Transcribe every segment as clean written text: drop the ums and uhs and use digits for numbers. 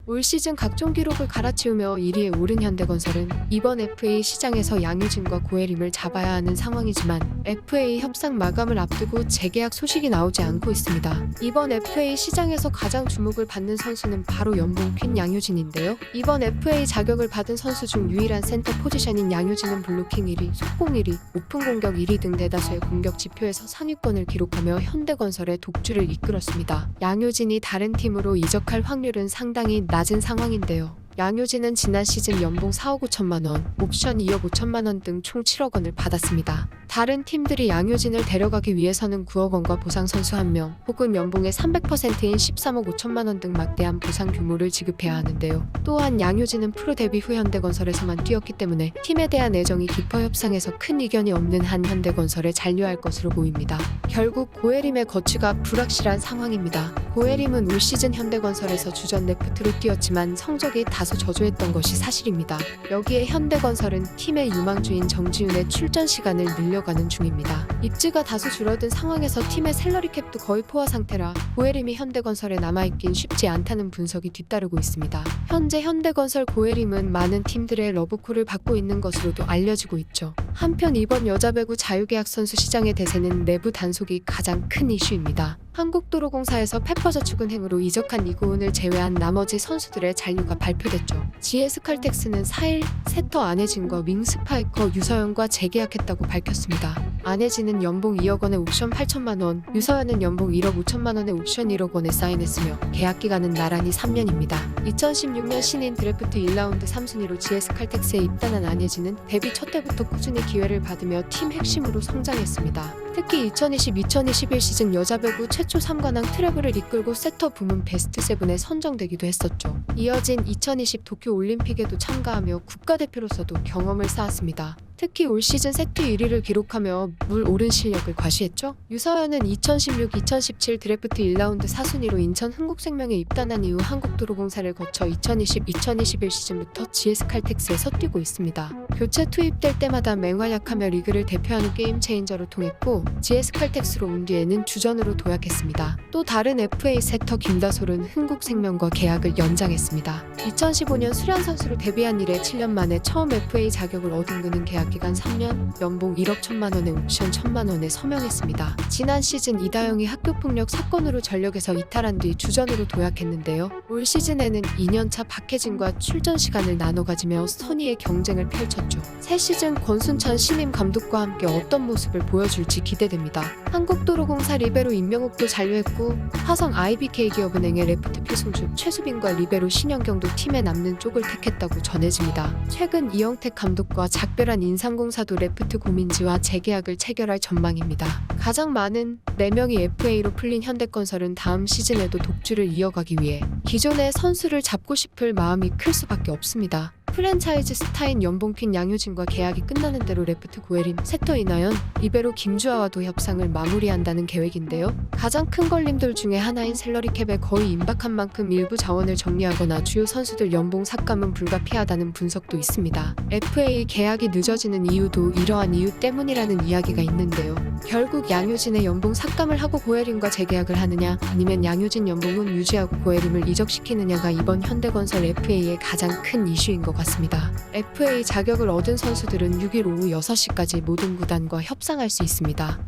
올 시즌 각종 기록을 갈아치우며 1위에 오른 현대건설은 이번 FA 시장에서 양효진과 고혜림을 잡아야 하는 상황이지만 FA 협상 마감을 앞두고 재계약 소식이 나오지 않고 있습니다. 이번 FA 시장에서 가장 주목을 받는 선수는 바로 연봉 퀸 양효진인데요. 이번 FA 자격을 받은 선수 중 유일한 센터 포지션인 양효진은 블로킹 1위, 속공 1위, 오픈 공격 1위 등 대다수의 공격 지표에서 상위권을 기록하며 현대건설의 독주를 이끌었습니다. 양효진이 다른 팀으로 이적할 확률은 상당히 낮은 상황인데요. 양효진은 지난 시즌 연봉 4억 5천만 원, 옵션 2억 5천만 원 등 총 7억 원을 받았습니다. 다른 팀들이 양효진을 데려가기 위해서는 9억 원과 보상 선수 1명, 혹은 연봉의 300%인 13억 5천만 원 등 막대한 보상 규모를 지급해야 하는데요. 또한 양효진은 프로 데뷔 후 현대건설에서만 뛰었기 때문에 팀에 대한 애정이 깊어 협상에서 큰 이견이 없는 한 현대건설에 잔류할 것으로 보입니다. 결국 고혜림의 거취가 불확실한 상황입니다. 고혜림은 올 시즌 현대건설에서 주전 레프트로 뛰었지만 성적이 다소 저조했던 것이 사실입니다. 여기에 현대건설은 팀의 유망주인 정지훈의 출전 시간을 늘려가는 중입니다. 입지가 다소 줄어든 상황에서 팀의 셀러리 캡도 거의 포화 상태라 고혜림이 현대건설에 남아있긴 쉽지 않다는 분석이 뒤따르고 있습니다. 현재 현대건설 고혜림은 많은 팀들의 러브콜을 받고 있는 것으로도 알려지고 있죠. 한편 이번 여자 배구 자유계약 선수 시장의 대세는 내부 단속이 가장 큰 이슈입니다. 한국도로공사에서 페퍼저축은행으로 이적한 이고은을 제외한 나머지 선수들의 잔류가 발표됐죠. GS칼텍스는 4일 세터 안혜진과 윙스파이커 유서연과 재계약했다고 밝혔습니다. 안혜진은 연봉 2억 원에 옵션 8천만 원, 유서연은 연봉 1억 5천만 원에 옵션 1억 원에 사인했으며 계약 기간은 나란히 3년입니다. 2016년 신인 드래프트 1라운드 3순위로 GS칼텍스에 입단한 안혜진은 데뷔 첫 해부터 꾸준히 기회를 받으며 팀 핵심으로 성장했습니다. 특히 2020-2021 시즌 여자 배구 최초 3관왕 트래블을 이끌고 세터 부문 베스트 7에 선정되기도 했었죠. 이어진 2020 도쿄 올림픽에도 참가하며 국가대표로서도 경험을 쌓았습니다. 특히 올 시즌 세트 1위를 기록하며 물 오른 실력을 과시했죠. 유서연은 2016-2017 드래프트 1라운드 4순위로 인천 흥국생명에 입단한 이후 한국도로공사를 거쳐 2020-2021 시즌부터 GS칼텍스에서 뛰고 있습니다. 교체 투입될 때마다 맹활약하며 리그를 대표하는 게임 체인저로 통했고 GS칼텍스로 온 뒤에는 주전으로 도약했습니다. 또 다른 FA 세터 김다솔은 흥국생명과 계약을 연장했습니다. 2015년 수련 선수로 데뷔한 이래 7년 만에 처음 FA 자격을 얻은 그는 계약 기간 3년, 연봉 1억 1천만 원에 옵션 1천만 원에 서명했습니다. 지난 시즌 이다영이 학교폭력 사건으로 전력에서 이탈한 뒤 주전으로 도약했는데요. 올 시즌에는 2년차 박혜진과 출전 시간을 나눠 가지며 선의의 경쟁을 펼쳤죠. 새 시즌 권순찬 신임 감독과 함께 어떤 모습을 보여줄지 기대됩니다. 한국도로공사 리베로 임명욱도 잔류했고 화성 IBK기업은행의 레프트 피승주, 최수빈과 리베로 신현경도 팀에 남는 쪽을 택했다고 전해집니다. 최근 이영택 감독과 작별한 인삼공사도 레프트 고민지와 재계약을 체결할 전망입니다. 가장 많은 4명이 FA로 풀린 현대건설은 다음 시즌에도 독주를 이어가기 위해 기존의 선수를 잡고 싶을 마음이 클 수밖에 없습니다. 프랜차이즈 스타인 연봉 퀸 양효진과 계약이 끝나는 대로 레프트 고혜림, 세터 이나연, 리베로 김주아와도 협상을 마무리한다는 계획인데요. 가장 큰 걸림돌 중에 하나인 셀러리 캡에 거의 임박한 만큼 일부 자원을 정리하거나 주요 선수들 연봉 삭감은 불가피하다는 분석도 있습니다. FA 계약이 늦어지는 이유도 이러한 이유 때문이라는 이야기가 있는데요. 결국 양효진의 연봉 삭감을 하고 고혜림과 재계약을 하느냐 아니면 양효진 연봉은 유지하고 고혜림을 이적시키느냐가 이번 현대건설 FA의 가장 큰 이슈인 것 같습니다. FA 자격을 얻은 선수들은 6일 오후 6시까지 모든 구단과 협상할 수 있습니다.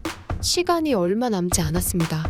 시간이 얼마 남지 않았습니다.